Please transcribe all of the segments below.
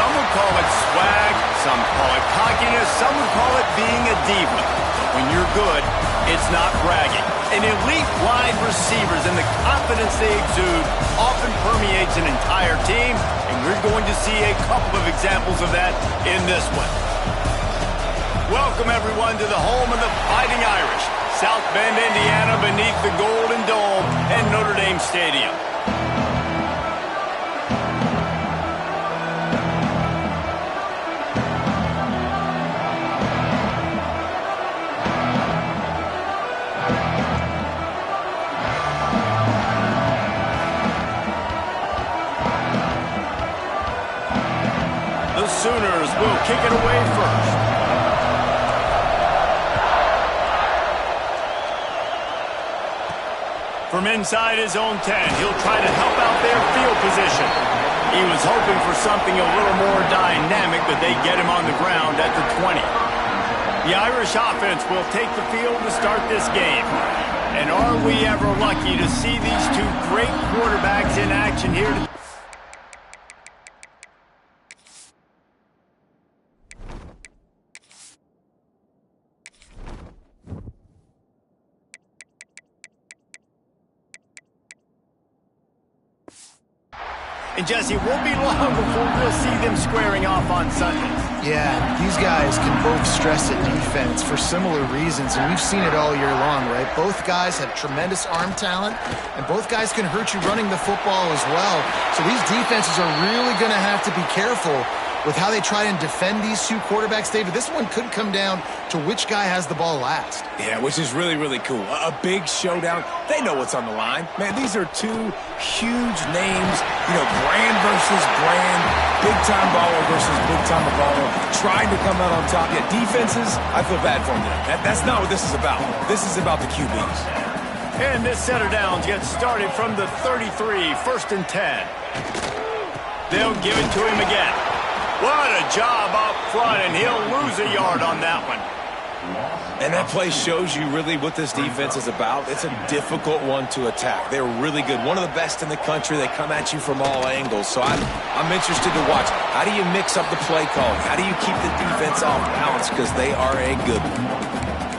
Some would call it swag, some call it cockiness, some would call it being a diva. But when you're good, it's not bragging. An elite wide receivers and the confidence they exude often permeates an entire team, and we're going to see a couple of examples of that in this one. Welcome, everyone, to the home of the Fighting Irish, South Bend, Indiana, beneath the Golden Dome and Notre Dame Stadium. The Sooners will kick it away first. From inside his own 10, he'll try to help out their field position. He was hoping for something a little more dynamic, but they get him on the ground at the 20. The Irish offense will take the field to start this game. And are we ever lucky to see these two great quarterbacks in action here today? And Jesse, it won't be long before we'll see them squaring off on Sundays. Yeah, these guys can both stress at defense for similar reasons, and we've seen it all year long, right? Both guys have tremendous arm talent, and both guys can hurt you running the football as well. So these defenses are really going to have to be careful with how they try and defend these two quarterbacks, David. This one could come down to which guy has the ball last. Yeah, which is really, really cool. A big showdown. They know what's on the line. Man, these are two huge names, brand versus brand, big-time baller versus big-time baller, trying to come out on top. Yeah, defenses, I feel bad for them today. That's not what this is about. This is about the QBs. And this set of downs gets started from the 33, 1st and 10. They'll give it to him again. What a job up front, and he'll lose a yard on that one. And that play shows you really what this defense is about. It's a difficult one to attack. They're really good. One of the best in the country. They come at you from all angles. So I'm interested to watch. How do you mix up the play calling? How do you keep the defense off balance? Because they are a good one.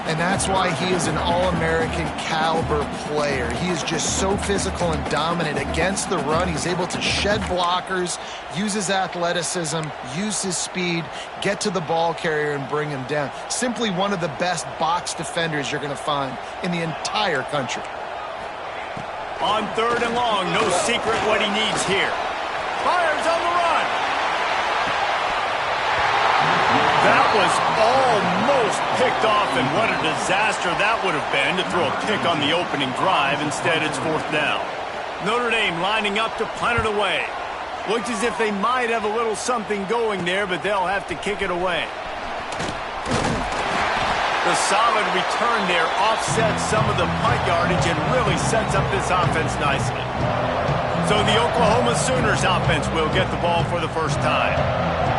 And that's why he is an All-American caliber player. He is just so physical and dominant against the run. He's able to shed blockers, use his athleticism, use his speed, get to the ball carrier and bring him down. Simply one of the best box defenders you're going to find in the entire country. On 3rd and long, no secret what he needs here. Fires on the run. That was almost picked off, and what a disaster that would have been to throw a pick on the opening drive. Instead, it's 4th down. Notre Dame lining up to punt it away. Looks as if they might have a little something going there, but they'll have to kick it away. The solid return there offsets some of the punt yardage and really sets up this offense nicely. So the Oklahoma Sooners offense will get the ball for the first time.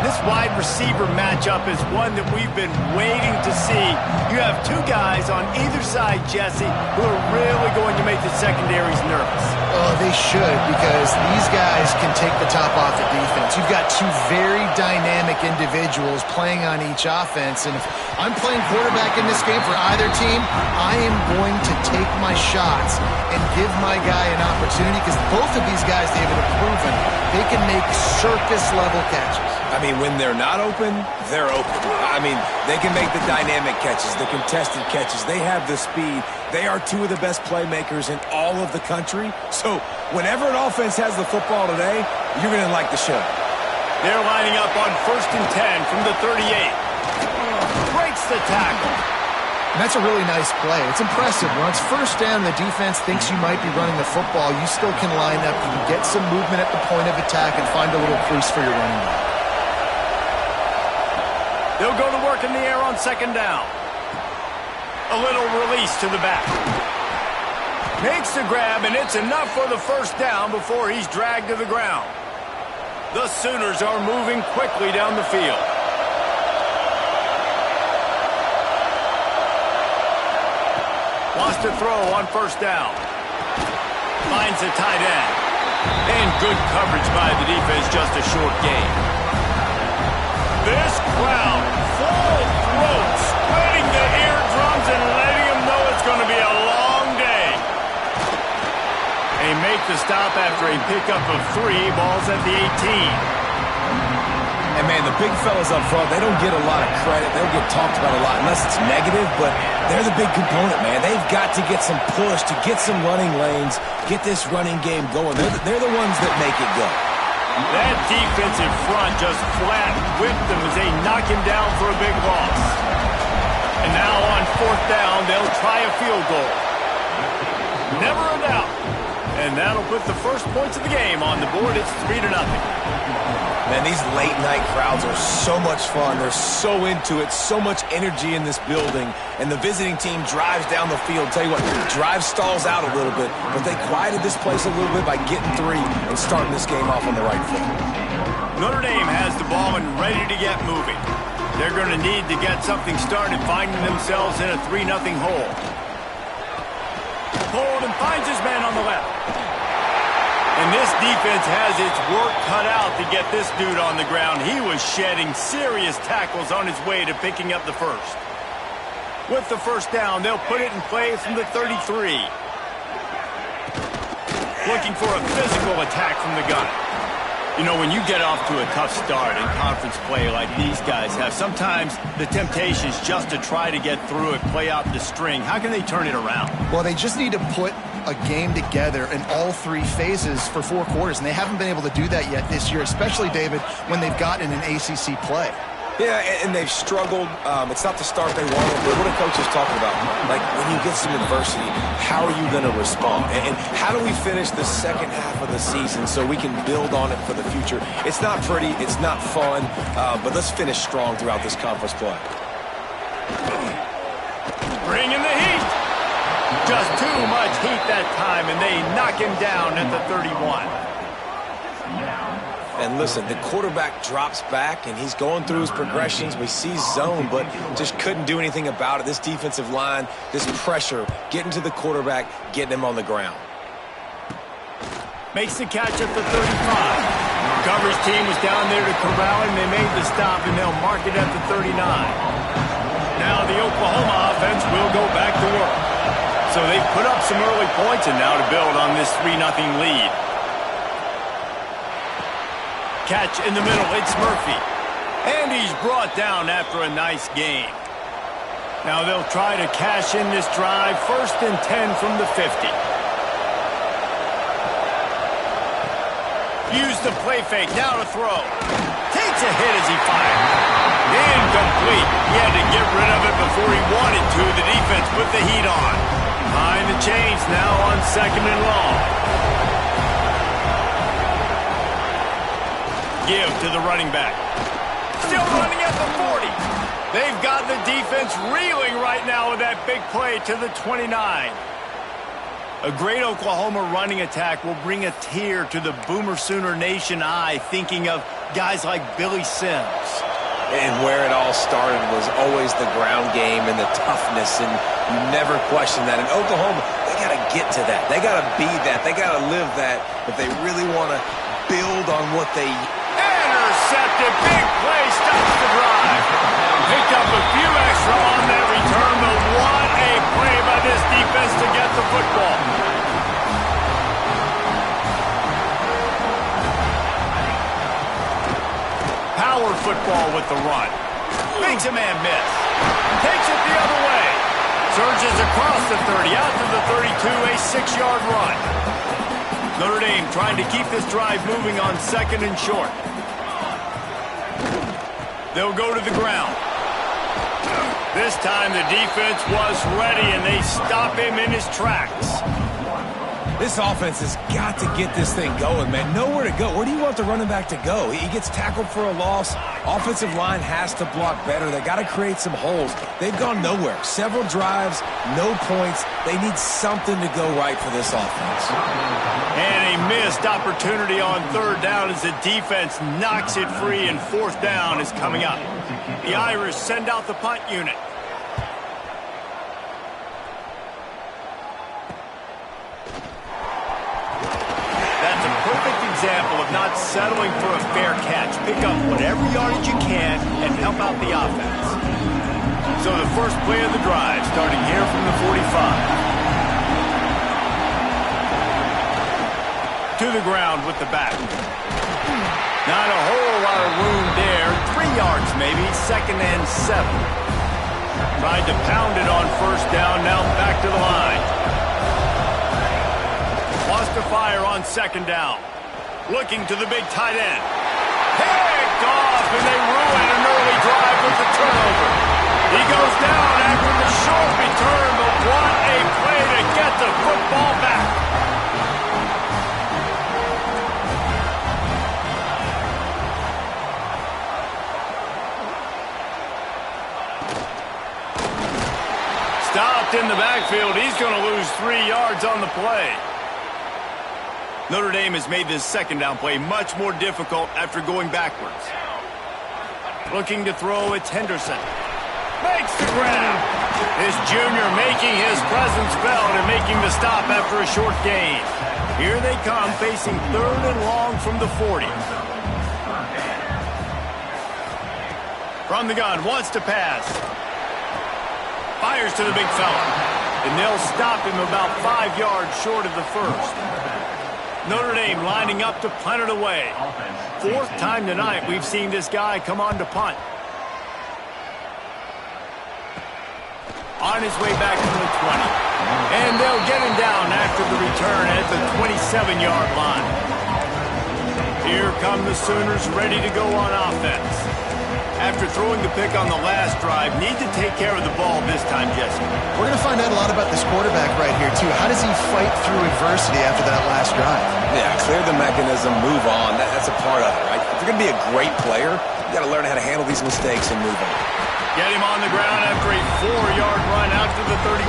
This wide receiver matchup is one that we've been waiting to see. You have two guys on either side, Jesse, who are really going to make the secondaries nervous. Oh, they should, because these guys can take the top off the defense. You've got two very dynamic individuals playing on each offense, and if I'm playing quarterback in this game for either team, I am going to take my shots and give my guy an opportunity, because both of these guys, David, have proven they can make circus-level catches. I mean, when they're not open, they're open. I mean, they can make the dynamic catches, the contested catches. They have the speed. They are two of the best playmakers in all of the country. So whenever an offense has the football today, you're going to like the show. They're lining up on 1st and 10 from the 38. Breaks the tackle. And that's a really nice play. It's impressive. When it's 1st down, the defense thinks you might be running the football. You still can line up. You can get some movement at the point of attack and find a little crease for your running back. They'll go to work in the air on 2nd down. A little release to the back. Makes the grab, and it's enough for the 1st down before he's dragged to the ground. The Sooners are moving quickly down the field. Wants to throw on 1st down. Finds the tight end. And good coverage by the defense, just a short gain. get the stop after a pickup of 3. Ball's at the 18. And, man, the big fellas up front, they don't get a lot of credit. They don't get talked about a lot unless it's negative, but they're the big component, man. They've got to get some push, to get some running lanes, get this running game going. They're the ones that make it go. That defensive front just flat whipped them as they knock him down for a big loss. And now on 4th down, they'll try a field goal. Never a doubt. And that'll put the first points of the game on the board. It's 3-0. Man, these late-night crowds are so much fun. They're so into it, so much energy in this building. And the visiting team drives down the field. Tell you what, drive stalls out a little bit, but they quieted this place a little bit by getting 3 and starting this game off on the right foot. Notre Dame has the ball and ready to get moving. They're going to need to get something started, finding themselves in a 3-0 hole. Hold and finds his man on the left. And this defense has its work cut out to get this dude on the ground. He was shedding serious tackles on his way to picking up the first. With the first down, they'll put it in play from the 33. Looking for a physical attack from the gun. You know, when you get off to a tough start in conference play like these guys have, sometimes the temptation is just to try to get through it, play out the string. How can they turn it around? Well, they just need to put a game together in all 3 phases for 4 quarters, and they haven't been able to do that yet this year, especially, David, when they've gotten an ACC play. Yeah, and they've struggled. It's not the start they wanted, but what are coaches talking about? Like, when you get some adversity, how are you going to respond? And how do we finish the second half of the season so we can build on it for the future? It's not pretty, it's not fun, but let's finish strong throughout this conference play. Bring in the heat. Just too much heat that time, and they knock him down at the 31. And listen, the quarterback drops back, and he's going through his progressions. We see zone, but just couldn't do anything about it. This defensive line, this pressure, getting to the quarterback, getting him on the ground. Makes the catch at the 35. Coverage team was down there to corral him. They made the stop, and they'll mark it at the 39. Now the Oklahoma offense will go back to work. So they've put up some early points, and now to build on this 3-0 lead. Catch in the middle, it's Murphy. And he's brought down after a nice gain. Now they'll try to cash in this drive. 1st and 10 from the 50. Use the play fake, now to throw. Takes a hit as he fired. Incomplete. He had to get rid of it before he wanted to. The defense put the heat on. Behind the chains now on 2nd and long. Give to the running back. Still running at the 40. They've got the defense reeling right now with that big play to the 29. A great Oklahoma running attack will bring a tear to the Boomer Sooner Nation eye, thinking of guys like Billy Sims. And where it all started was always the ground game and the toughness, and you never question that. In Oklahoma, they got to get to that. They got to be that. They got to live that if they really want to build on what they... Intercepted. Big play. Stops the drive. Picked up a few extra on that return, but what a play by this defense to get the football. Power football with the run. Makes a man miss. Takes it the other way. Surges across the 30, out to the 32, a 6-yard run. Notre Dame trying to keep this drive moving on 2nd and short. They'll go to the ground. This time the defense was ready, and they stop him in his tracks. This offense has got to get this thing going, man. Nowhere to go. Where do you want the running back to go? He gets tackled for a loss. Offensive line has to block better. They got to create some holes. They've gone nowhere. Several drives, no points. They need something to go right for this offense. And a missed opportunity on 3rd down as the defense knocks it free, and 4th down is coming up. The Irish send out the punt unit. Example of not settling for a fair catch. Pick up whatever yardage you can and help out the offense. So the first play of the drive starting here from the 45. to the ground with the back. Not a whole lot of room there. 3 yards maybe, 2nd and 7. Tried to pound it on 1st down, now back to the line. Wants to fire on 2nd down. Looking to the big tight end. Picked off, and they ruin an early drive with the turnover. He goes down after the short return, but what a play to get the football back. Stopped in the backfield. He's going to lose 3 yards on the play. Notre Dame has made this 2nd down play much more difficult after going backwards. Looking to throw, it's Henderson. Makes the grab. This junior making his presence felt and making the stop after a short gain. Here they come, facing 3rd and long from the 40. From the gun, wants to pass. Fires to the big fella. And they'll stop him about 5 yards short of the 1st. Notre Dame lining up to punt it away. 4th time tonight we've seen this guy come on to punt. On his way back to the 20. And they'll get him down after the return at the 27-yard line. Here come the Sooners ready to go on offense. After throwing the pick on the last drive, need to take care of the ball this time, Jesse. We're going to find out a lot about this quarterback right here, too. How does he fight through adversity after that last drive? Yeah, clear the mechanism, move on. That's a part of it, right? If you're going to be a great player, you got to learn how to handle these mistakes and move on. Get him on the ground after a 4-yard run out to the 31.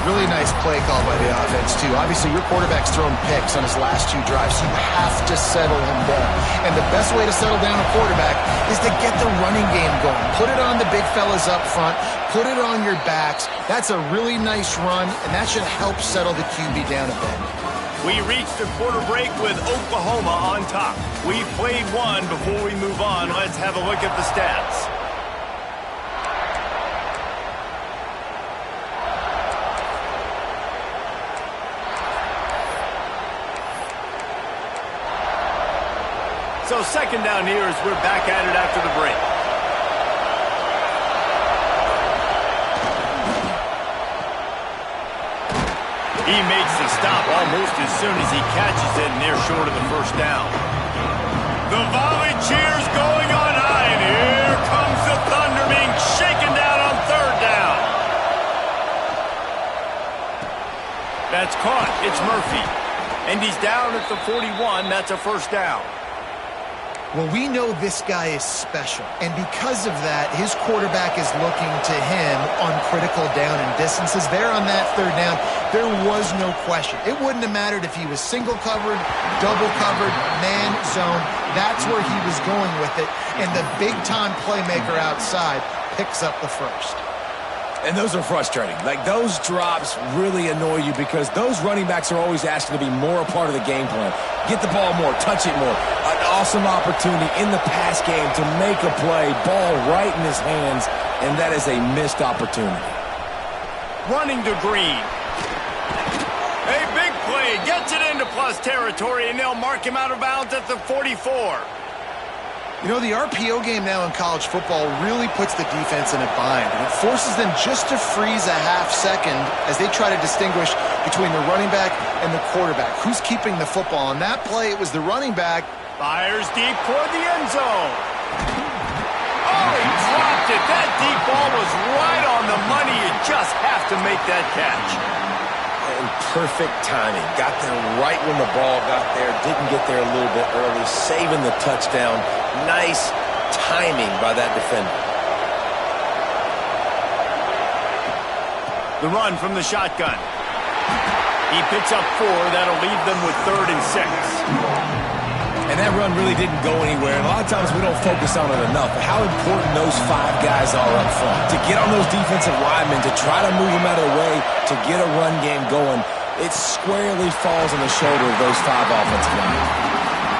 Really nice play call by the offense, too. Obviously, your quarterback's thrown picks on his last 2 drives, so you have to settle him down. And the best way to settle down a quarterback is to get the running game going. Put it on the big fellas up front. Put it on your backs. That's a really nice run, and that should help settle the QB down a bit. We reached a quarter break with Oklahoma on top. We've played one. Before we move on, let's have a look at the stats. So 2nd down here as we're back at it after the break. He makes the stop almost as soon as he catches it, and they're short of the 1st down. The volley cheers going on high, and here comes the Thunder being shaken down on 3rd down. That's caught. It's Murphy. And he's down at the 41. That's a 1st down. Well, we know this guy is special, and because of that, his quarterback is looking to him on critical down and distances. There on that 3rd down, there was no question. It wouldn't have mattered if he was single covered, double covered, man zone. That's where he was going with it, and the big-time playmaker outside picks up the 1st. And those are frustrating. Like, those drops really annoy you because those running backs are always asking to be more a part of the game plan. Get the ball more, touch it more. An awesome opportunity in the pass game to make a play, ball right in his hands, and that is a missed opportunity. Running to Green. A big play, gets it into plus territory, and they'll mark him out of bounds at the 44. You know, the RPO game now in college football really puts the defense in a bind, and it forces them just to freeze a half second as they try to distinguish between the running back and the quarterback. Who's keeping the football? On that play, it was the running back. Fires deep toward the end zone. Oh, he dropped it. That deep ball was right on the money. You just have to make that catch. And perfect timing. Got there right when the ball got there. Didn't get there a little bit early. Saving the touchdown. Nice timing by that defender. The run from the shotgun. He picks up 4. That'll leave them with 3rd and 6. And that run really didn't go anywhere. And a lot of times we don't focus on it enough. But how important those 5 guys are up front. To get on those defensive linemen, to try to move them out of the way, to get a run game going, it squarely falls on the shoulder of those 5 offensive linemen.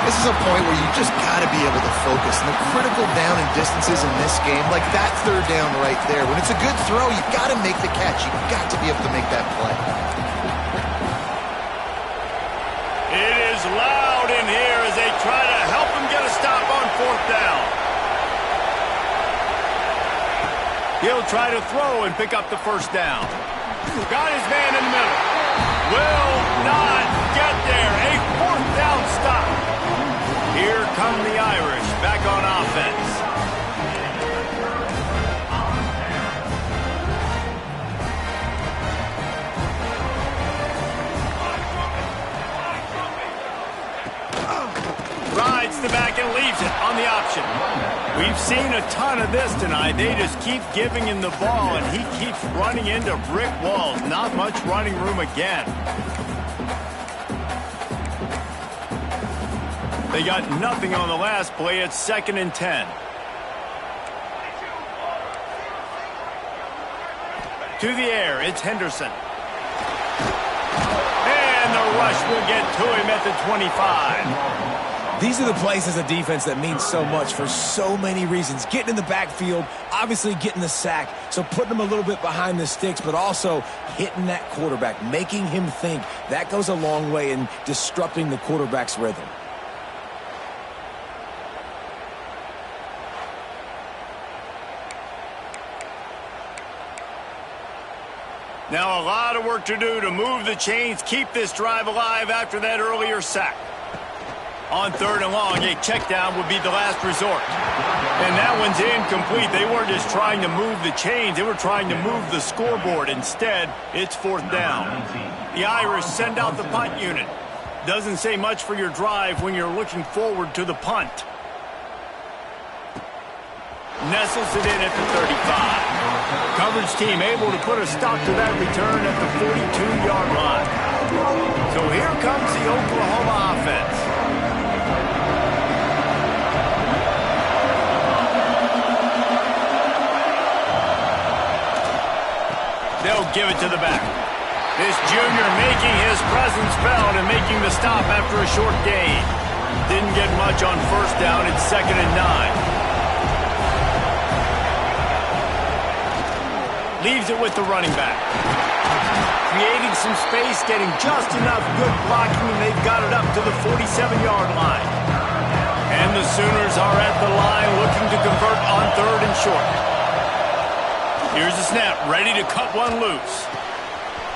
This is a point where you just got to be able to focus. And the critical down and distances in this game, like that 3rd down right there, when it's a good throw, you've got to make the catch. You've got to be able to make that play. loud in here as they try to help him get a stop on 4th down. He'll try to throw and pick up the 1st down. Got his man in the middle. Will not get there. A 4th down stop. Here come the Irish back on offense. Rides the back and leaves it on the option. We've seen a ton of this tonight. They just keep giving him the ball, and he keeps running into brick walls. Not much running room again. They got nothing on the last play. It's 2nd and 10. To the air, it's Henderson. And the rush will get to him at the 25. These are the plays as a defense that mean so much for so many reasons. Getting in the backfield, obviously getting the sack, so putting them a little bit behind the sticks, but also hitting that quarterback, making him think. That goes a long way in disrupting the quarterback's rhythm. Now a lot of work to do to move the chains, keep this drive alive after that earlier sack. On 3rd and long, a check down would be the last resort. And that one's incomplete. They weren't just trying to move the chains. They were trying to move the scoreboard. Instead, it's 4th down. The Irish send out the punt unit. Doesn't say much for your drive when you're looking forward to the punt. Nestles it in at the 35. Coverage team able to put a stop to that return at the 42-yard line. So here comes the Oklahoma offense. They'll give it to the back. This junior making his presence felt and making the stop after a short gain. Didn't get much on 1st down. It's 2nd and 9. Leaves it with the running back. Creating some space, getting just enough good blocking, and they've got it up to the 47-yard line. And the Sooners are at the line looking to convert on 3rd and short. Here's the snap, ready to cut one loose.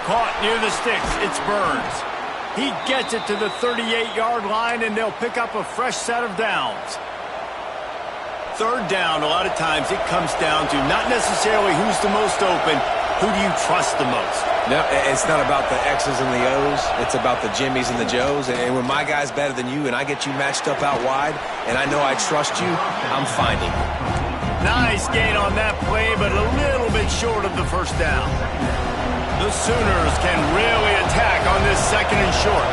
Caught near the sticks, it's Burns. He gets it to the 38-yard line, and they'll pick up a fresh set of downs. 3rd down, a lot of times it comes down to not necessarily who's the most open, who do you trust the most? No, it's not about the X's and the O's. It's about the Jimmies and the Joes. And when my guy's better than you and I get you matched up out wide and I know I trust you, I'm finding you. Nice gain on that play, but a little bit short of the 1st down. The Sooners can really attack on this 2nd and short.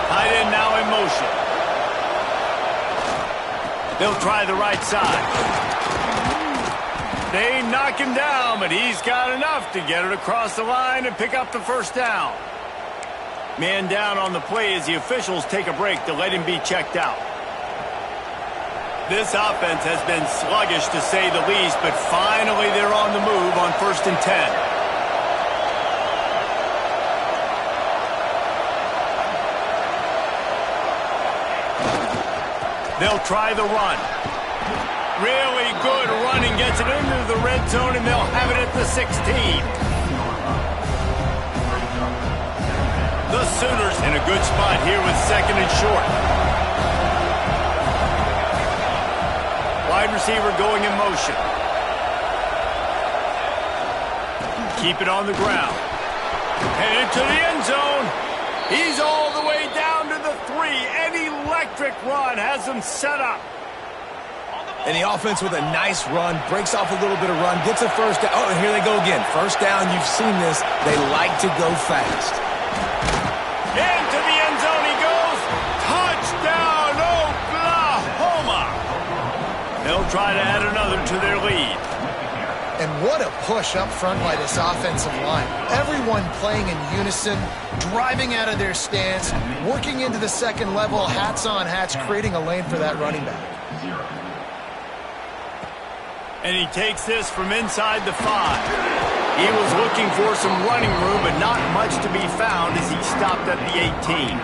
Tight end now in motion. They'll try the right side. They knock him down, but he's got enough to get it across the line and pick up the 1st down. Man down on the play as the officials take a break to let him be checked out. This offense has been sluggish to say the least, but finally they're on the move on 1st and 10. They'll try the run. Really good running, gets it into the red zone, and they'll have it at the 16. The Sooners in a good spot here with 2nd and short. Wide receiver going in motion. Keep it on the ground. Headed to the end zone. He's all the way down to the 3. An electric run has him set up. And the offense with a nice run, breaks off a little bit of run, gets a 1st down. Oh, and here they go again. 1st down, you've seen this. They like to go fast. Into the end zone he goes. Touchdown, Oklahoma. They'll try to add another to their lead. And what a push up front by this offensive line. Everyone playing in unison, driving out of their stance, working into the 2nd level, hats on hats, creating a lane for that running back. And he takes this from inside the 5. He was looking for some running room, but not much to be found as he stopped at the 18.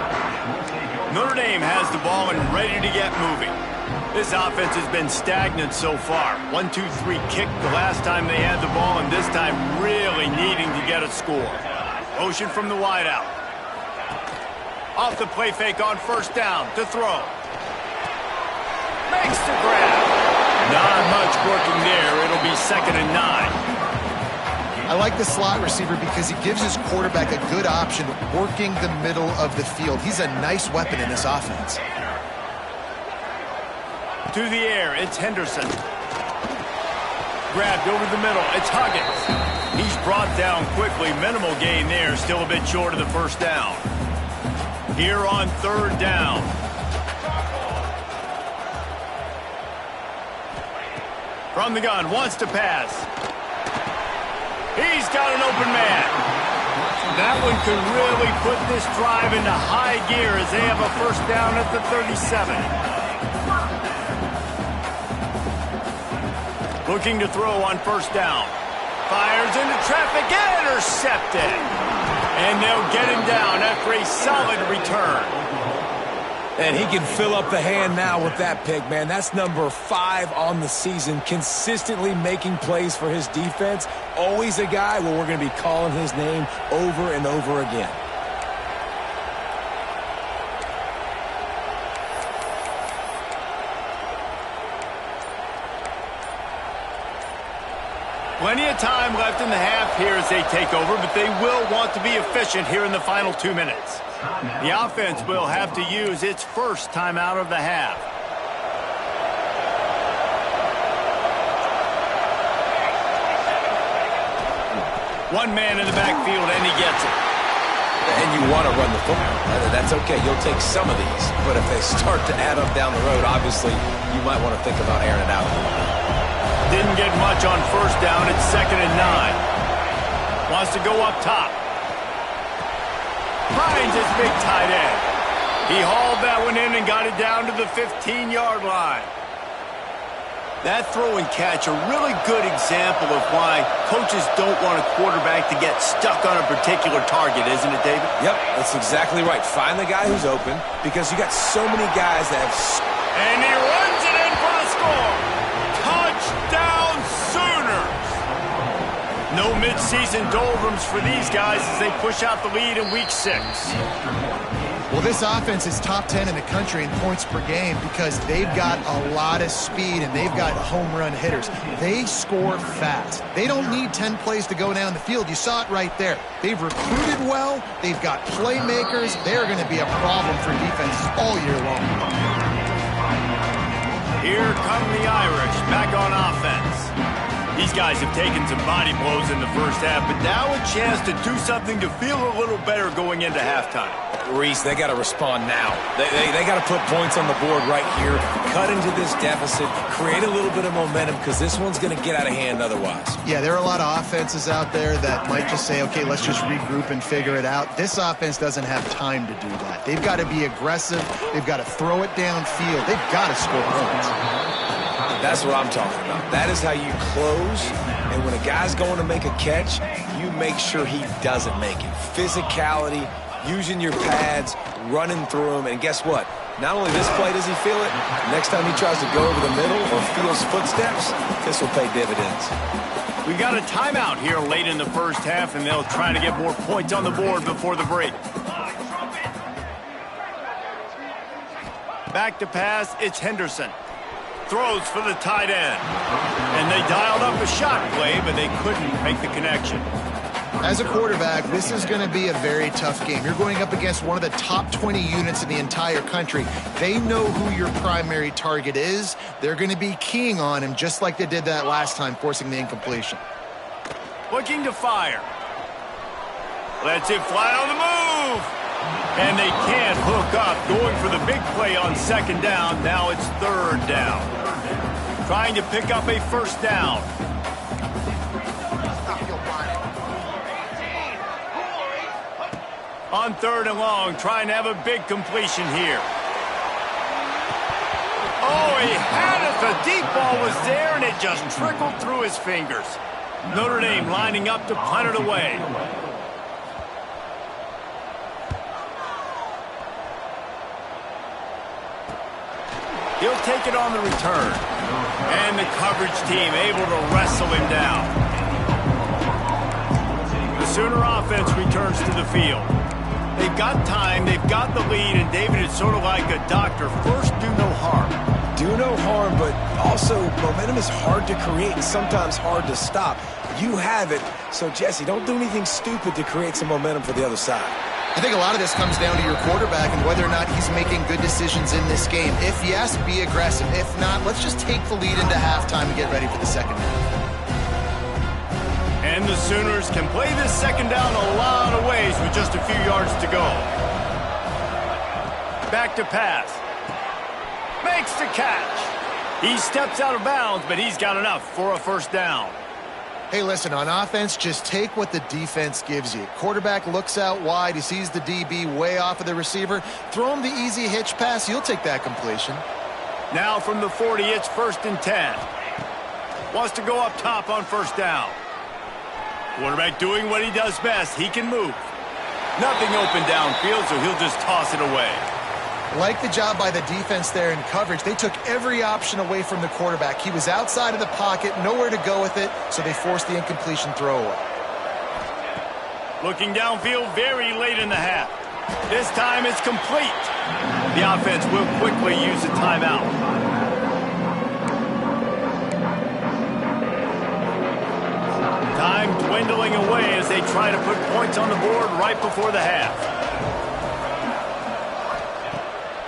Notre Dame has the ball and ready to get moving. This offense has been stagnant so far. 1-2-3 kick the last time they had the ball, and this time really needing to get a score. Motion from the wideout. Off the play fake on first down to throw. Makes the grab. Not much working there. It'll be 2nd and 9. I like the slot receiver because he gives his quarterback a good option working the middle of the field. He's a nice weapon in this offense. To the air, it's Henderson. Grabbed over the middle, it's Huggins. He's brought down quickly. Minimal gain there, still a bit short of the first down. Here on 3rd down. From the gun, wants to pass. He's got an open man. That one could really put this drive into high gear as they have a first down at the 37. Looking to throw on first down. Fires into traffic, intercepted. And they'll get him down after a solid return. And he can fill up the hand now with that pick, man. That's number 5 on the season, consistently making plays for his defense. Always a guy where we're going to be calling his name over and over again. Plenty of time left in the half here as they take over, but they will want to be efficient here in the final 2 minutes. The offense will have to use its first timeout of the half. One man in the backfield, and he gets it. And you want to run the football. That's okay. You'll take some of these. But if they start to add up down the road, obviously, you might want to think about airing it out. Didn't get much on first down. It's 2nd and 9. Wants to go up top. Finds his big tight end. He hauled that one in and got it down to the 15-yard line. That throw and catch, a really good example of why coaches don't want a quarterback to get stuck on a particular target, isn't it, David? Yep, that's exactly right. Find the guy who's open because you got so many guys that have... And he runs it in for the score. Touchdown Sooners! No midseason doldrums for these guys as they push out the lead in Week 6. Well, this offense is top 10 in the country in points per game because they've got a lot of speed and they've got home run hitters. They score fast. They don't need 10 plays to go down the field. You saw it right there. They've recruited well. They've got playmakers. They're going to be a problem for defenses all year long. Here come the Irish back on offense. These guys have taken some body blows in the first half, but now a chance to do something to feel a little better going into halftime. Reese, they got to respond now. They got to put points on the board right here, cut into this deficit, create a little bit of momentum because this one's going to get out of hand otherwise. Yeah, there are a lot of offenses out there that might just say, okay, let's just regroup and figure it out. This offense doesn't have time to do that. They've got to be aggressive. They've got to throw it downfield. They've got to score points. That's what I'm talking about. That is how you close, and when a guy's going to make a catch, you make sure he doesn't make it. Physicality, using your pads, running through them, and guess what? Not only this play does he feel it, next time he tries to go over the middle or feels footsteps, this will pay dividends. We got a timeout here late in the first half, and they'll try to get more points on the board before the break. Back to pass, it's Henderson. Throws for the tight end. And they dialed up a shot play, but they couldn't make the connection. As a quarterback, this is going to be a very tough game. You're going up against one of the top 20 units in the entire country. They know who your primary target is. They're going to be keying on him just like they did that last time, forcing the incompletion. Looking to fire. Lets it fly on the move. And they can't hook up. Going for the big play on second down. Now it's third down. Trying to pick up a first down. On third and long, trying to have a big completion here. Oh, he had it. The deep ball was there, and it just trickled through his fingers. Notre Dame lining up to punt it away. take it on the return. And the coverage team able to wrestle him down. The Sooner offense returns to the field. They've got time, they've got the lead, and David, it's sort of like a doctor. First, do no harm. Do no harm, but also momentum is hard to create and sometimes hard to stop. You have it, so Jesse, don't do anything stupid to create some momentum for the other side. I think a lot of this comes down to your quarterback and whether or not he's making good decisions in this game. If yes, be aggressive. If not, let's just take the lead into halftime and get ready for the second half. And the Sooners can play this second down a lot of ways with just a few yards to go. Back to pass. Makes the catch. He steps out of bounds, but he's got enough for a first down. Hey, listen, on offense, just take what the defense gives you. Quarterback looks out wide. He sees the DB way off of the receiver. Throw him the easy hitch pass. You'll take that completion. Now from the 40, it's 1st and 10. Wants to go up top on first down. Quarterback doing what he does best. He can move. Nothing open downfield, so he'll just toss it away. Like the job by the defense there in coverage. They took every option away from the quarterback. He was outside of the pocket, nowhere to go with it, so they forced the incompletion throwaway. Looking downfield very late in the half. This time it's complete. The offense will quickly use a timeout. Time dwindling away as they try to put points on the board right before the half.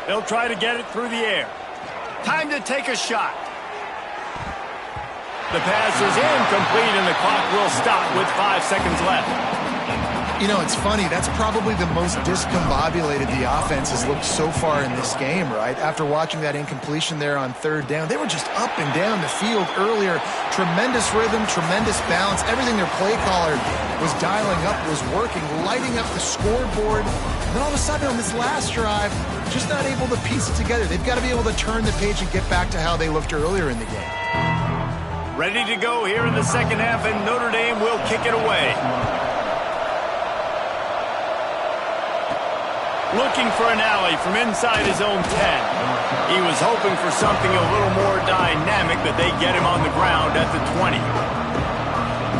They'll try to get it through the air. Time to take a shot. The pass is incomplete, and the clock will stop with 5 seconds left. You know, it's funny. That's probably the most discombobulated the offense has looked so far in this game, right? After watching that incompletion there on third down, they were just up and down the field earlier. Tremendous rhythm, tremendous balance. Everything their play caller was dialing up was working, lighting up the scoreboard. And then all of a sudden on this last drive, just not able to piece it together. They've got to be able to turn the page and get back to how they looked earlier in the game. Ready to go here in the second half, and Notre Dame will kick it away. Looking for an alley from inside his own 10. He was hoping for something a little more dynamic, but they get him on the ground at the 20.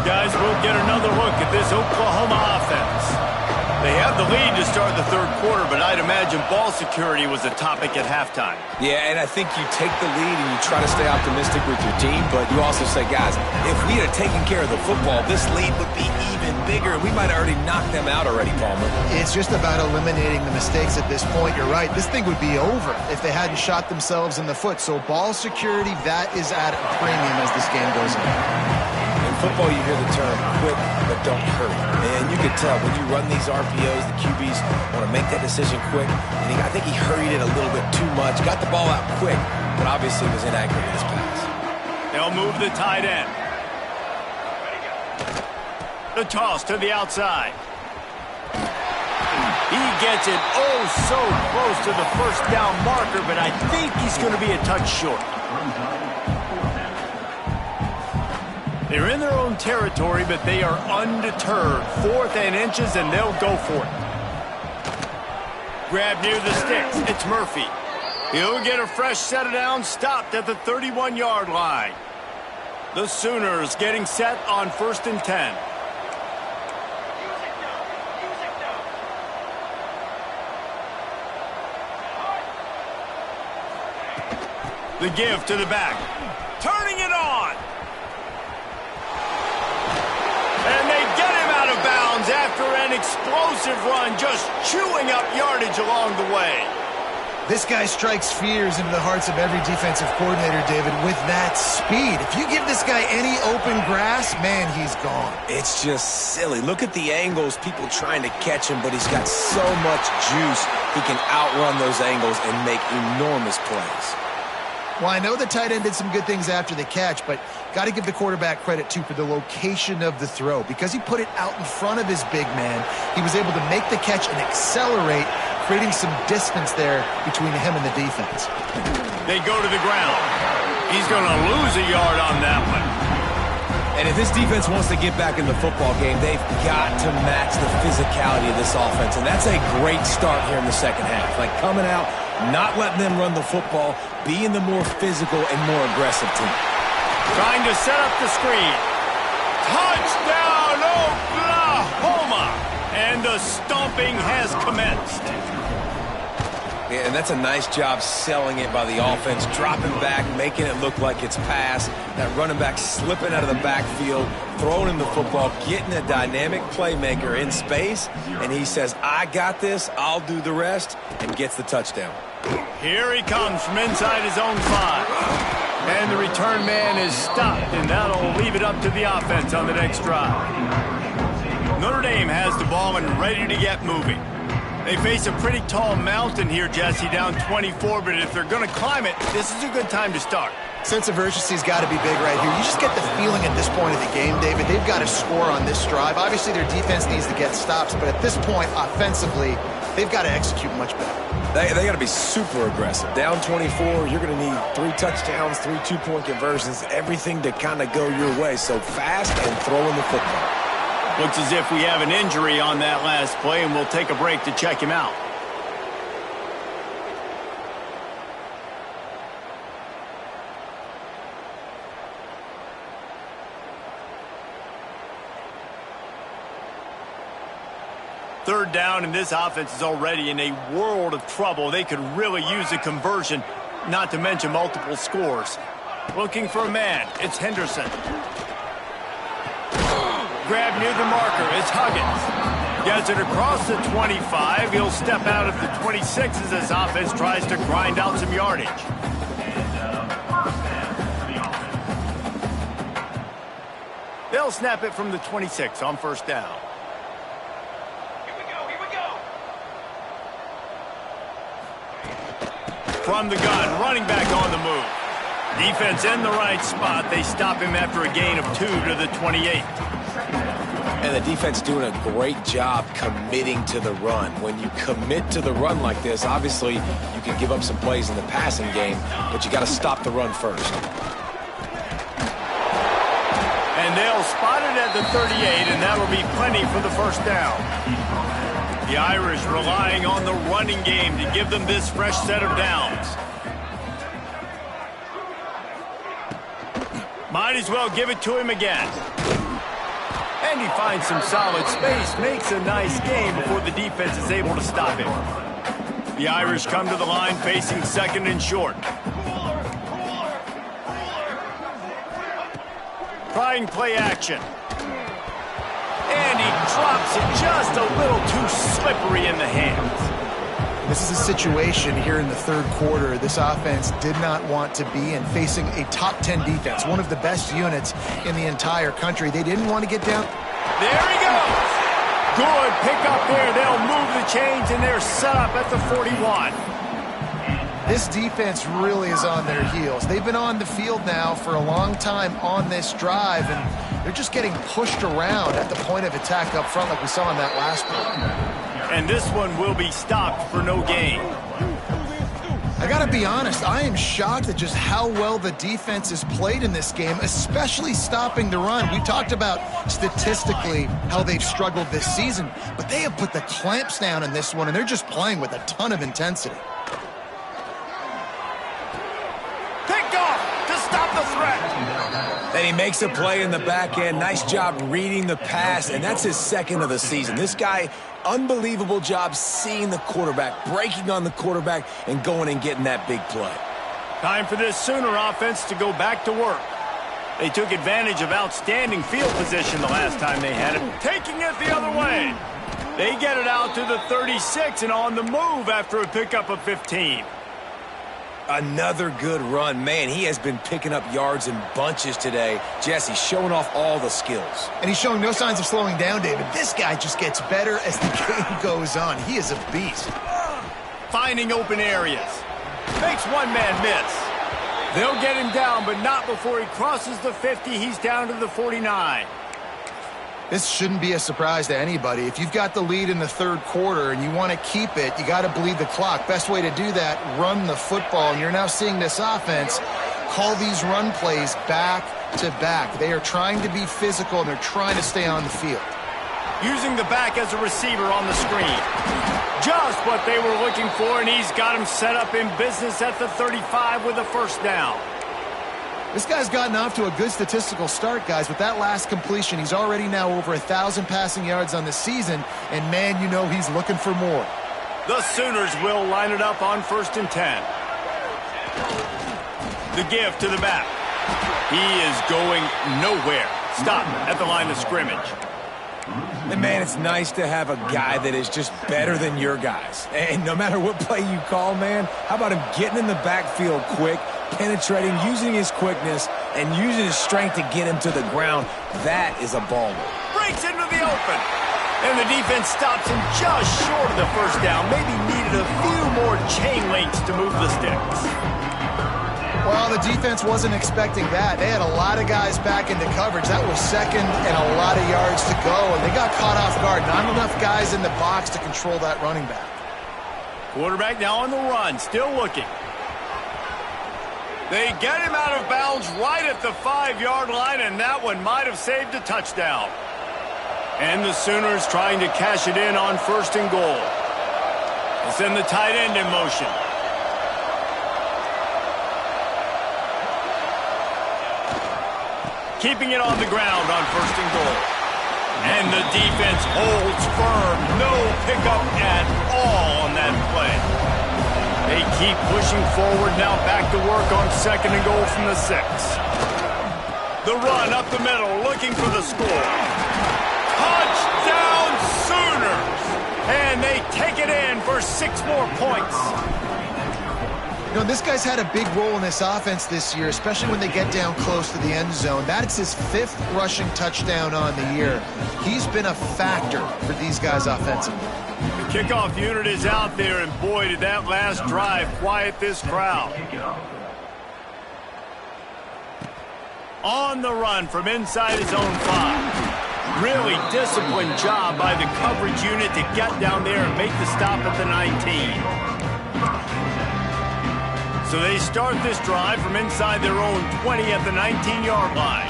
Guys, we'll get another look at this Oklahoma offense. They have the lead to start the third quarter, but I'd imagine ball security was a topic at halftime. Yeah, and I think you take the lead and you try to stay optimistic with your team, but you also say, guys, if we had taken care of the football, this lead would be even bigger, and we might have already knocked them out already, Palmer. It's just about eliminating the mistakes at this point. You're right. This thing would be over if they hadn't shot themselves in the foot. So ball security, that is at a premium as this game goes on. In football, you hear the term quick but don't hurry. And you can tell when you run these RPOs, the QBs want to make that decision quick. And I think he hurried it a little bit too much. Got the ball out quick, but obviously was inaccurate in his pass. They'll move the tight end. The toss to the outside. He gets it oh so close to the first down marker, but I think he's going to be a touch short. They're in their own territory, but they are undeterred. 4th and inches, and they'll go for it. Grab near the sticks. It's Murphy. He'll get a fresh set of downs, stopped at the 31-yard line. The Sooners getting set on 1st and 10. The give to the back. Turning it on. And they get him out of bounds after an explosive run, just chewing up yardage along the way. This guy strikes fears into the hearts of every defensive coordinator, David, with that speed. If you give this guy any open grass, man, he's gone. It's just silly. Look at the angles, people trying to catch him, but he's got so much juice. He can outrun those angles and make enormous plays. Well, I know the tight end did some good things after the catch, but got to give the quarterback credit, too, for the location of the throw. Because he put it out in front of his big man, he was able to make the catch and accelerate, creating some distance there between him and the defense. They go to the ground. He's going to lose a yard on that one. And if this defense wants to get back in the football game, they've got to match the physicality of this offense. And that's a great start here in the second half. Like coming out, not letting them run the football, being the more physical and more aggressive team. Trying to set up the screen. Touchdown, Oklahoma! And the stomping has commenced. Yeah, and that's a nice job selling it by the offense, dropping back, making it look like it's pass. That running back slipping out of the backfield, throwing him the football, getting a dynamic playmaker in space, and he says, I got this, I'll do the rest, and gets the touchdown. Here he comes from inside his own 5. And the return man is stopped, and that'll leave it up to the offense on the next drive. Notre Dame has the ball and ready to get moving. They face a pretty tall mountain here, Jesse, down 24, but if they're going to climb it, this is a good time to start. Sense of urgency's got to be big right here. You just get the feeling at this point of the game, David, they've got to score on this drive. Obviously, their defense needs to get stops, but at this point, offensively, they've got to execute much better. They got to be super aggressive. Down 24, you're going to need 3 touchdowns, 3 two-point conversions, everything to kind of go your way. So fast and throwing the football. Looks as if we have an injury on that last play, and we'll take a break to check him out. Third down, and this offense is already in a world of trouble. They could really use a conversion, not to mention multiple scores. Looking for a man. It's Henderson. Grab near the marker. It's Huggins. Gets it across the 25. He'll step out of the 26 as this offense tries to grind out some yardage. They'll snap it from the 26 on first down. From the gun, running back on the move. Defense in the right spot. They stop him after a gain of 2 to the 28. And the defense doing a great job committing to the run. When you commit to the run like this, obviously you can give up some plays in the passing game, but you got to stop the run first. And they'll spot it at the 38, and that'll be plenty for the first down. The Irish relying on the running game to give them this fresh set of downs. Might as well give it to him again. And he finds some solid space, makes a nice game before the defense is able to stop him. The Irish come to the line facing second and short. Trying play action. And he drops it just a little too slippery in the hands. This is a situation here in the third quarter this offense did not want to be in, facing a top 10 defense, one of the best units in the entire country. They didn't want to get down. There he goes. Good pick up there. They'll move the chains, and they're set up at the 41. This defense really is on their heels. They've been on the field now for a long time on this drive, and they're just getting pushed around at the point of attack up front like we saw in that last play. And this one will be stopped for no gain. I gotta be honest, I am shocked at just how well the defense has played in this game, especially stopping the run. We talked about statistically how they've struggled this season, but they have put the clamps down in this one, and they're just playing with a ton of intensity. Picked off to stop the threat. And he makes a play in the back end. Nice job reading the pass, and that's his second of the season. This guy, unbelievable job seeing the quarterback, breaking on the quarterback, and going and getting that big play. Time for this Sooner offense to go back to work. They took advantage of outstanding field position the last time they had it, taking it the other way. They get it out to the 36 and on the move after a pickup of 15. Another good run. Man, he has been picking up yards in bunches today. Jesse showing off all the skills. And he's showing no signs of slowing down, David. This guy just gets better as the game goes on. He is a beast. Finding open areas. Makes one man miss. They'll get him down, but not before he crosses the 50. He's down to the 49. This shouldn't be a surprise to anybody. If you've got the lead in the third quarter and you want to keep it, you got to bleed the clock. Best way to do that, run the football. And you're now seeing this offense call these run plays back to back. They are trying to be physical, and they're trying to stay on the field. Using the back as a receiver on the screen. Just what they were looking for, and he's got him set up in business at the 35 with a first down. This guy's gotten off to a good statistical start, guys. With that last completion, he's already now over 1,000 passing yards on the season, and man, you know he's looking for more. The Sooners will line it up on 1st and 10. The give to the back. He is going nowhere. Stop at the line of scrimmage. And, man, it's nice to have a guy that is just better than your guys. And no matter what play you call, man, how about him getting in the backfield quick, penetrating, using his quickness, and using his strength to get him to the ground? That is a baller. Breaks into the open. And the defense stops him just short of the first down. Maybe needed a few more chain links to move the sticks. Well, the defense wasn't expecting that. They had a lot of guys back into coverage. That was second and a lot of yards to go, and they got caught off guard. Not enough guys in the box to control that running back. Quarterback now on the run, still looking. They get him out of bounds right at the 5-yard line, and that one might have saved a touchdown. And the Sooners trying to cash it in on 1st and goal. They send the tight end in motion. Keeping it on the ground on 1st and goal. And the defense holds firm. No pickup at all on that play. They keep pushing forward, now back to work on 2nd and goal from the 6. The run up the middle, looking for the score. Touchdown Sooners! And they take it in for 6 more points. You know, this guy's had a big role in this offense this year, especially when they get down close to the end zone. That's his 5th rushing touchdown on the year. He's been a factor for these guys offensively. The kickoff unit is out there, and boy, did that last drive quiet this crowd. On the run from inside his own 5. Really disciplined job by the coverage unit to get down there and make the stop at the 19. So they start this drive from inside their own 20 at the 19-yard line.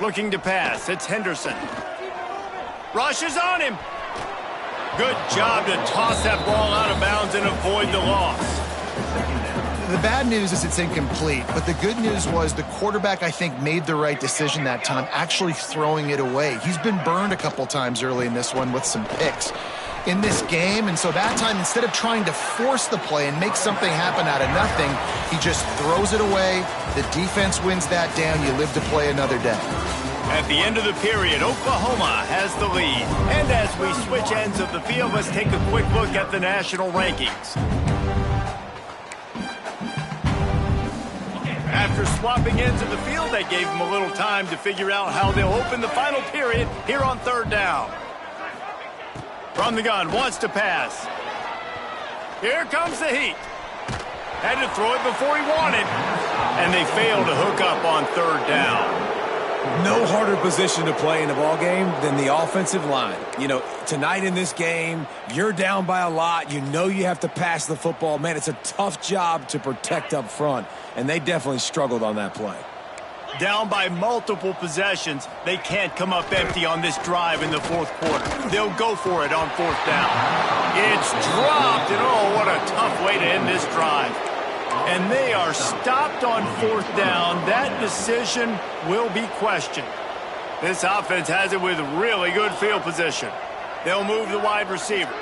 Looking to pass, it's Henderson. Rushes on him. Good job to toss that ball out of bounds and avoid the loss. The bad news is it's incomplete, but the good news was the quarterback, I think, made the right decision that time, actually throwing it away. He's been burned a couple times early in this one with some picks in this game, and so that time, instead of trying to force the play and make something happen out of nothing, he just throws it away. The defense wins that down. You live to play another day. At the end of the period, Oklahoma has the lead. And as we switch ends of the field, let's take a quick look at the national rankings. After swapping ends of the field, they gave them a little time to figure out how they'll open the final period here on 3rd down. From the gun, wants to pass. Here comes the heat. Had to throw it before he wanted. And they failed to hook up on 3rd down. No harder position to play in a ball game than the offensive line. You know, tonight in this game, you're down by a lot. You know you have to pass the football. Man, it's a tough job to protect up front, and they definitely struggled on that play. Down by multiple possessions, they can't come up empty on this drive in the 4th quarter. They'll go for it on 4th down. It's dropped, and oh, what a tough way to end this drive. And they are stopped on 4th down. That decision will be questioned. This offense has it with really good field position. They'll move the wide receiver.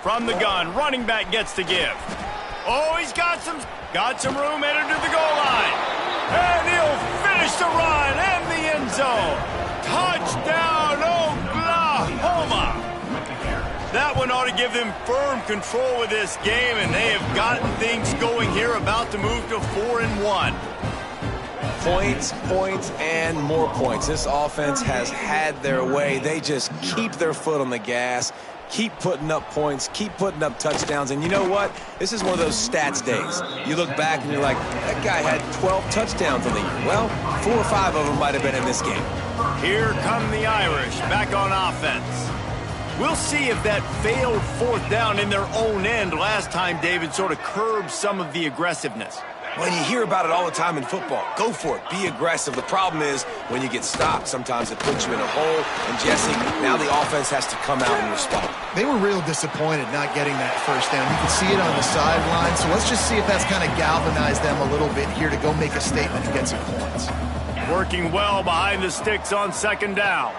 From the gun, running back gets the give. Oh, he's got some room headed to the goal line. And he'll finish the run and the end zone. Touchdown, Oklahoma. That one ought to give them firm control of this game, and they have gotten things going here, about to move to 4-1. Points, points, and more points. This offense has had their way. They just keep their foot on the gas, keep putting up points, keep putting up touchdowns. And you know what? This is one of those stats days. You look back and you're like, that guy had 12 touchdowns on the year. Well, 4 or 5 of them might have been in this game. Here come the Irish back on offense. We'll see if that failed 4th down in their own end last time, David, sort of curbed some of the aggressiveness. Well, you hear about it all the time in football. Go for it. Be aggressive. The problem is when you get stopped, sometimes it puts you in a hole. And, Jesse, now the offense has to come out and respond. They were real disappointed not getting that first down. You can see it on the sideline. So let's just see if that's kind of galvanized them a little bit here to go make a statement and get some points. Working well behind the sticks on second down.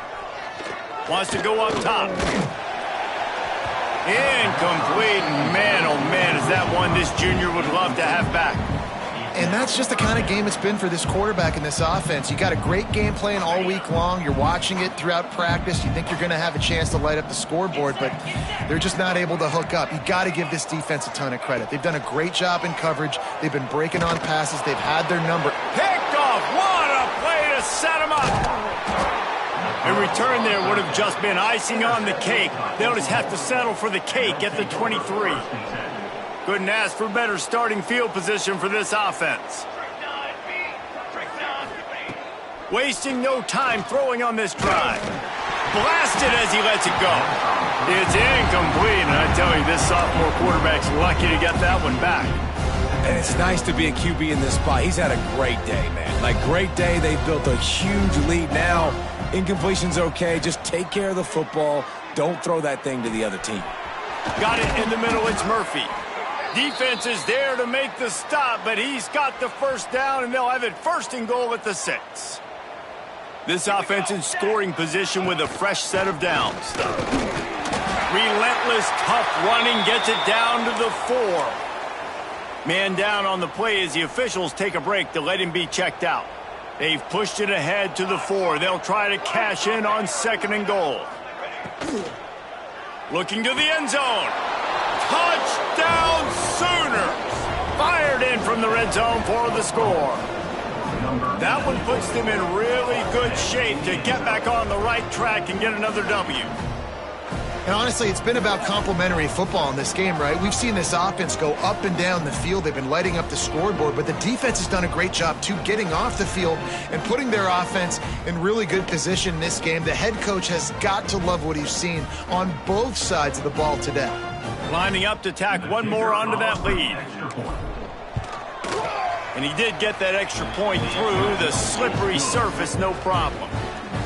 Wants to go up top. Incomplete. Man, oh man, is that one this junior would love to have back. And that's just the kind of game it's been for this quarterback in this offense. You got a great game plan all week long. You're watching it throughout practice. You think you're going to have a chance to light up the scoreboard, but they're just not able to hook up. You got to give this defense a ton of credit. They've done a great job in coverage. They've been breaking on passes. They've had their number. Picked off. What a play to set him up. A return there would have just been icing on the cake. They'll just have to settle for the cake at the 23. Couldn't ask for better starting field position for this offense. Wasting no time throwing on this drive. Blasted as he lets it go. It's incomplete, and I tell you, this sophomore quarterback's lucky to get that one back. And it's nice to be a QB in this spot. He's had a great day, man. Like, great day. They've built a huge lead now. Incompletion's okay. Just take care of the football. Don't throw that thing to the other team. Got it in the middle. It's Murphy. Defense is there to make the stop, but he's got the first down, and they'll have it first and goal at the 6. This offense in scoring position with a fresh set of downs. Relentless, tough running gets it down to the 4. Man down on the play as the officials take a break to let him be checked out. They've pushed it ahead to the 4. They'll try to cash in on second and goal. Looking to the end zone. Touchdown Sooners! Fired in from the red zone for the score. That one puts them in really good shape to get back on the right track and get another W. And honestly, it's been about complementary football in this game, right? We've seen this offense go up and down the field. They've been lighting up the scoreboard, but the defense has done a great job, too, getting off the field and putting their offense in really good position in this game. The head coach has got to love what he's seen on both sides of the ball today. Lining up to tack one more onto that lead. And he did get that extra point through the slippery surface, no problem.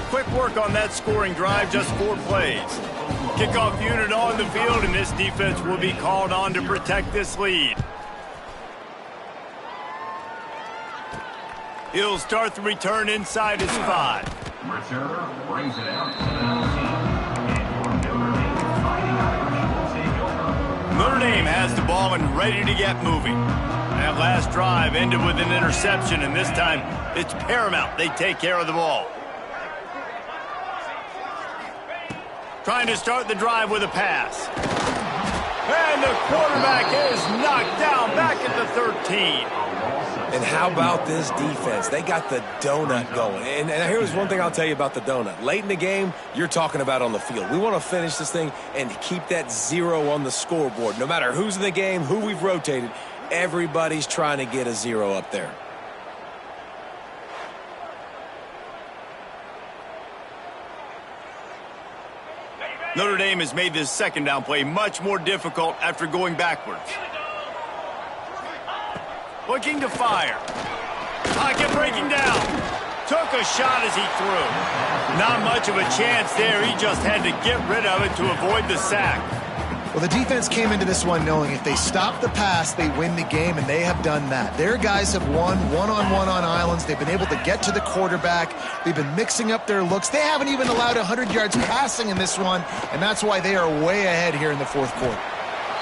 Quick work on that scoring drive, just 4 plays. Kickoff unit on the field, and this defense will be called on to protect this lead. He'll start the return inside his 5. Returner brings it out. Notre Dame has the ball and ready to get moving. That last drive ended with an interception, and this time it's paramount they take care of the ball. Trying to start the drive with a pass. And the quarterback is knocked down back at the 13. And how about this defense? They got the donut going. And here's one thing I'll tell you about the donut. Late in the game, you're talking about on the field. We want to finish this thing and keep that 0 on the scoreboard. No matter who's in the game, who we've rotated, everybody's trying to get a 0 up there. Notre Dame has made this second down play much more difficult after going backwards. Looking to fire. Pocket breaking down. Took a shot as he threw. Not much of a chance there. He just had to get rid of it to avoid the sack. Well, the defense came into this one knowing if they stop the pass, they win the game, and they have done that. Their guys have won one-on-one on islands. They've been able to get to the quarterback. They've been mixing up their looks. They haven't even allowed 100 yards passing in this one, and that's why they are way ahead here in the fourth quarter.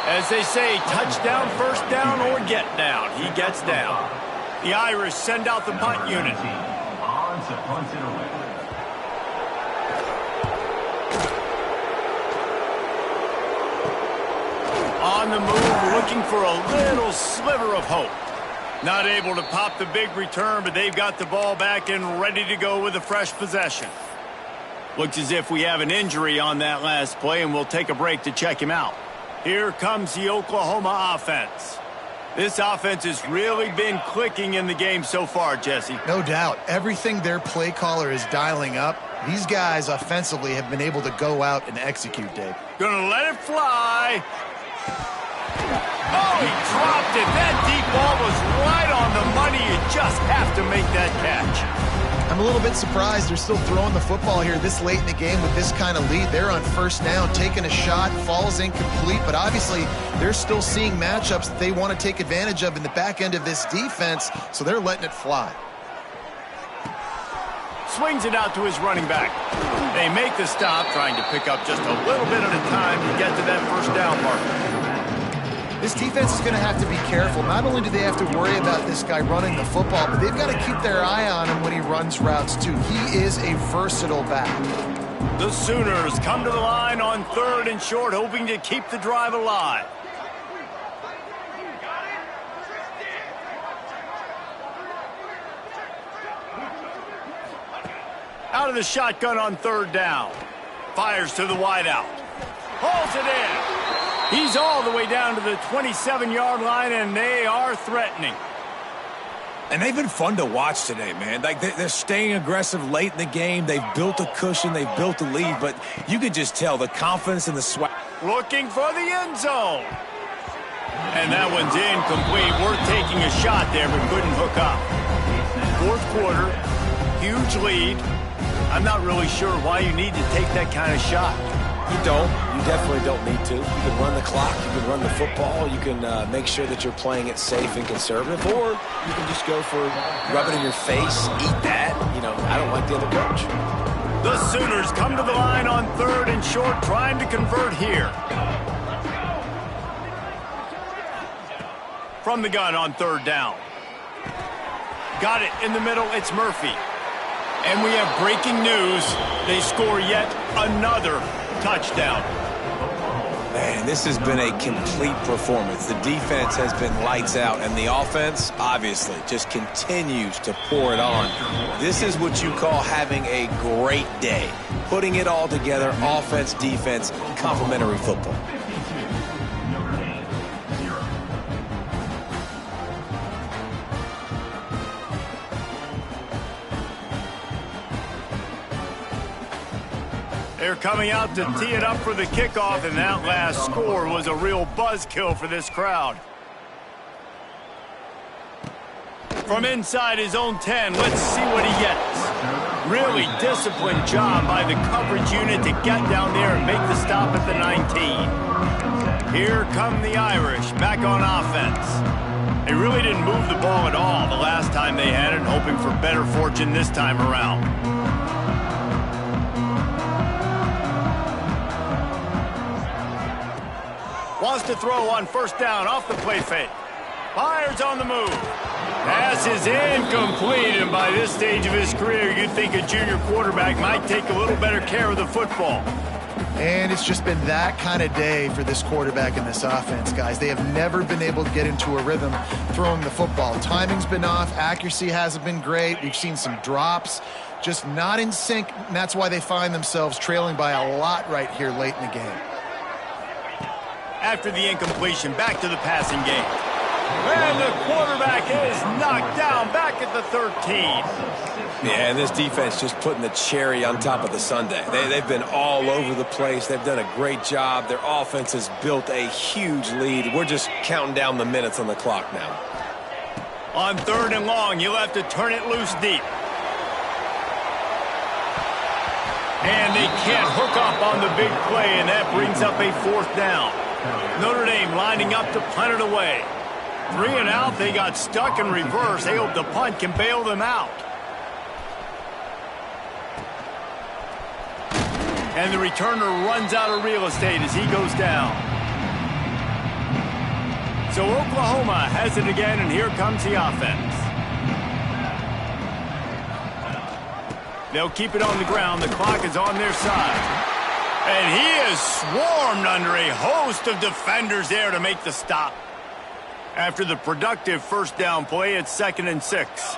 As they say, touchdown, first down, or get down. He gets down. The Irish send out the punt unit. On to punt it away. On the move, looking for a little sliver of hope. Not able to pop the big return, but they've got the ball back and ready to go with a fresh possession. Looks as if we have an injury on that last play, and we'll take a break to check him out. Here comes the Oklahoma offense. This offense has really been clicking in the game so far, Jesse. No doubt. Everything their play caller is dialing up, these guys offensively have been able to go out and execute, Dave. Gonna let it fly. Oh, he dropped it. That deep ball was right on the money. You just have to make that catch. I'm a little bit surprised they're still throwing the football here this late in the game with this kind of lead. They're on first down, taking a shot, falls incomplete, but obviously they're still seeing matchups that they want to take advantage of in the back end of this defense, so they're letting it fly. Swings it out to his running back. They make the stop, trying to pick up just a little bit at a time to get to that first down marker. This defense is going to have to be careful. Not only do they have to worry about this guy running the football, but they've got to keep their eye on him when he runs routes too. He is a versatile back. The Sooners come to the line on 3rd and short, hoping to keep the drive alive. Out of the shotgun on 3rd down. Fires to the wideout. Hauls it in. He's all the way down to the 27-yard line, and they are threatening. And they've been fun to watch today, man. Like they're staying aggressive late in the game. They've built a cushion. They've built a lead. But you can just tell the confidence and the swag. Looking for the end zone. And that one's incomplete. Worth taking a shot there, but couldn't hook up. 4th quarter, huge lead. I'm not really sure why you need to take that kind of shot. You don't. You definitely don't need to. You can run the clock. You can run the football. You can make sure that you're playing it safe and conservative. Or you can just go for rub it in your face, eat that. You know, I don't like the other coach. The Sooners come to the line on 3rd and short, trying to convert here. From the gun on 3rd down. Got it in the middle. It's Murphy. And we have breaking news. They score yet another touchdown. Man, this has been a complete performance. The defense has been lights out, and the offense, obviously, just continues to pour it on. This is what you call having a great day. Putting it all together, offense, defense, complementary football. They're coming out to tee it up for the kickoff, and that last score was a real buzzkill for this crowd. From inside his own 10, let's see what he gets. Really disciplined job by the coverage unit to get down there and make the stop at the 19. Here come the Irish back on offense. They really didn't move the ball at all the last time they had it, hoping for better fortune this time around. Wants to throw on 1st down off the play fake. Fires on the move. Pass is incomplete, and by this stage of his career, you'd think a junior quarterback might take a little better care of the football. And it's just been that kind of day for this quarterback in this offense, guys. They have never been able to get into a rhythm throwing the football. Timing's been off. Accuracy hasn't been great. We've seen some drops. Just not in sync, and that's why they find themselves trailing by a lot right here late in the game. After the incompletion, back to the passing game. And the quarterback is knocked down back at the 13. Yeah, and this defense just putting the cherry on top of the sundae. They've been all over the place. They've done a great job. Their offense has built a huge lead. We're just counting down the minutes on the clock now. On 3rd and long, you'll have to turn it loose deep. And they can't hook up on the big play, and that brings up a 4th down. Notre Dame lining up to punt it away. 3 and out, they got stuck in reverse. They hope the punt can bail them out. And the returner runs out of real estate as he goes down. So Oklahoma has it again, and here comes the offense. They'll keep it on the ground. The clock is on their side. And he is swarmed under a host of defenders there to make the stop. After the productive 1st down play, it's 2nd and 6.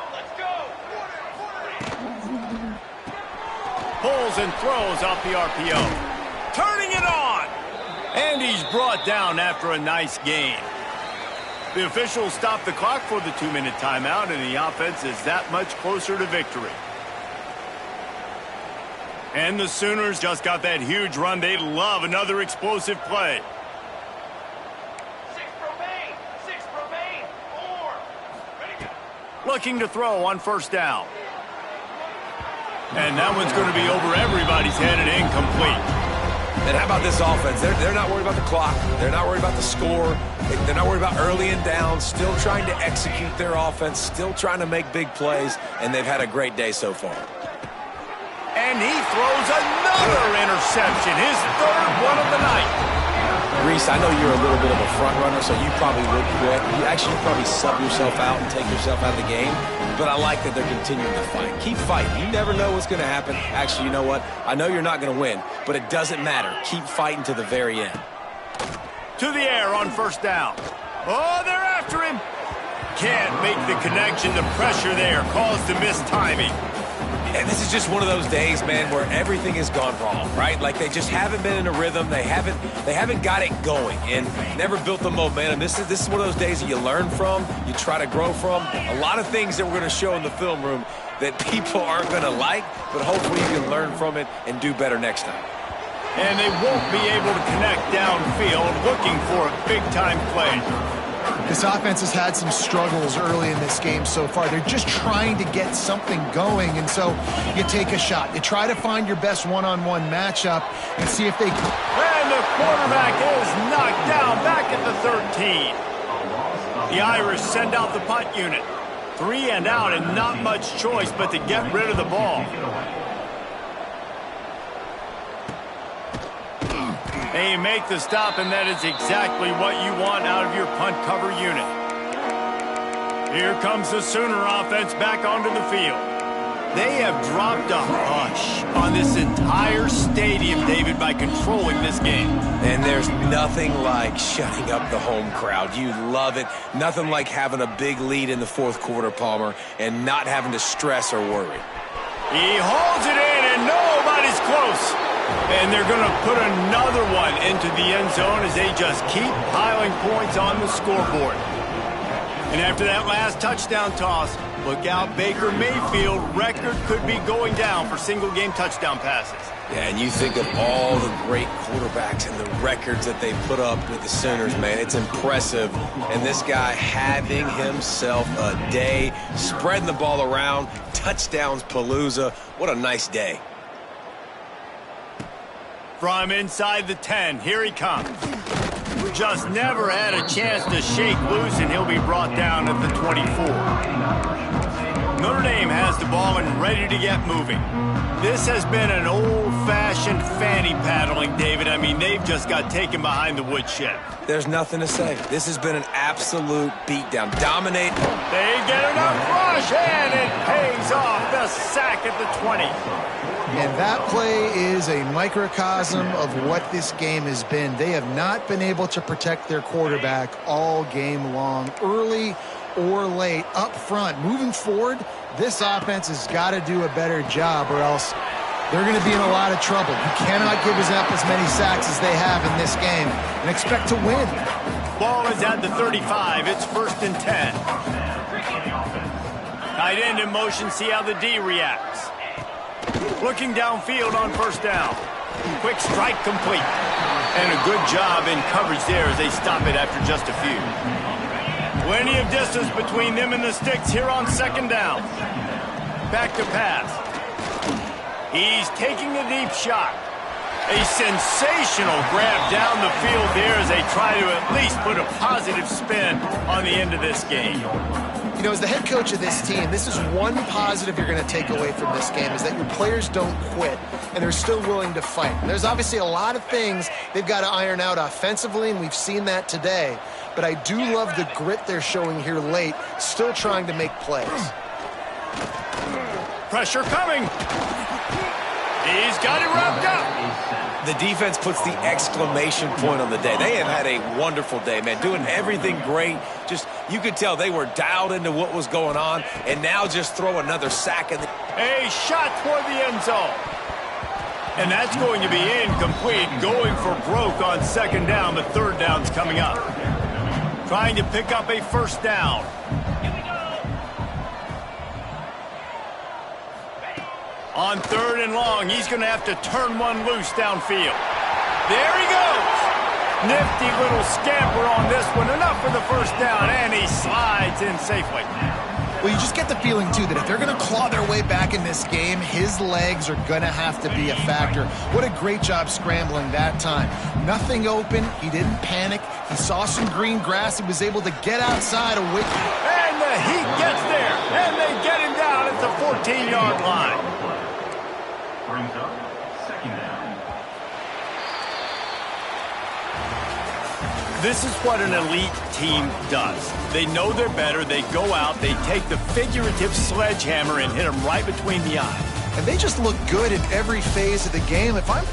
Pulls and throws off the RPO. Turning it on. And he's brought down after a nice gain. The officials stop the clock for the 2-minute timeout, and the offense is that much closer to victory. And the Sooners just got that huge run. They love another explosive play. 6 remain. 4. Ready to go. looking to throw on first down. And that one's going to be over everybody's head and incomplete. And how about this offense? They're not worried about the clock. They're not worried about the score. They're not worried about early and down. Still trying to execute their offense. Still trying to make big plays. And they've had a great day so far. And he throws another interception. His third one of the night. Reese, I know you're a little bit of a front runner, so you probably would quit. You actually probably sub yourself out and take yourself out of the game. But I like that they're continuing to fight. Keep fighting. You never know what's going to happen. Actually, you know what? I know you're not going to win, but it doesn't matter. Keep fighting to the very end. To the air on first down. Oh, they're after him. Can't make the connection. The pressure there caused the missed timing. And this is just one of those days, man, where everything has gone wrong, right? Like they just haven't been in a rhythm. They haven't got it going and never built the momentum. This is one of those days that you learn from, you try to grow from. A lot of things that we're going to show in the film room that people aren't going to like, but hopefully you can learn from it and do better next time. And they won't be able to connect downfield, looking for a big-time play. This offense has had some struggles early in this game so far. They're just trying to get something going, and so you take a shot. You try to find your best one-on-one matchup and see if they can. And the quarterback is knocked down back at the 13. The Irish send out the punt unit. 3 and out and not much choice but to get rid of the ball. They make the stop, and that is exactly what you want out of your punt cover unit. Here comes the Sooner offense back onto the field. They have dropped a hush on this entire stadium, David, by controlling this game. And there's nothing like shutting up the home crowd. You love it. Nothing like having a big lead in the fourth quarter, Palmer, and not having to stress or worry. He holds it in, and nobody's close. And they're going to put another one into the end zone as they just keep piling points on the scoreboard. And after that last touchdown toss, look out, Baker Mayfield record could be going down for single-game touchdown passes. Yeah, and you think of all the great quarterbacks and the records that they put up with the Sooners, man. It's impressive. And this guy having himself a day, spreading the ball around, touchdowns palooza. What a nice day. From inside the 10, here he comes. Just never had a chance to shake loose, and he'll be brought down at the 24. Notre Dame has the ball and ready to get moving. This has been an old-fashioned fanny paddling, David. I mean, they've just got taken behind the woodshed. There's nothing to say. This has been an absolute beatdown. Dominate. They get enough rush, and it pays off. The sack at the 20. And that play is a microcosm of what this game has been. They have not been able to protect their quarterback all game long, early or late, up front. Moving forward, this offense has got to do a better job, or else they're going to be in a lot of trouble. You cannot give up as many sacks as they have in this game and expect to win. Ball is at the 35. It's 1st and 10. Tight end in motion. See how the D reacts. Looking downfield on first down. Quick strike complete. And a good job in coverage there as they stop it after just a few. Plenty of distance between them and the sticks here on 2nd down. Back to pass. He's taking a deep shot. A sensational grab down the field there as they try to at least put a positive spin on the end of this game. You know, as the head coach of this team, this is one positive you're going to take away from this game, is that your players don't quit, and they're still willing to fight. There's obviously a lot of things they've got to iron out offensively, and we've seen that today. But I do love the grit they're showing here late, still trying to make plays. Pressure coming. He's got it wrapped up. The defense puts the exclamation point on the day. They have had a wonderful day, man, doing everything great. Just, you could tell they were dialed into what was going on, and now just throw another sack in. A shot toward the end zone. And that's going to be incomplete, going for broke on 2nd down, but 3rd down's coming up. Trying to pick up a 1st down. On 3rd and long, he's going to have to turn one loose downfield. There he goes. Nifty little scamper on this one. Enough for the 1st down, and he slides in safely. Well, you just get the feeling, too, that if they're going to claw their way back in this game, his legs are going to have to be a factor. What a great job scrambling that time. Nothing open. He didn't panic. He saw some green grass. He was able to get outside away. And the Heat gets there, and they get him down at the 14-yard line. Brings up second down. This is what an elite team does. They know they're better. They go out. They take the figurative sledgehammer and hit them right between the eyes. And they just look good in every phase of the game. If I'm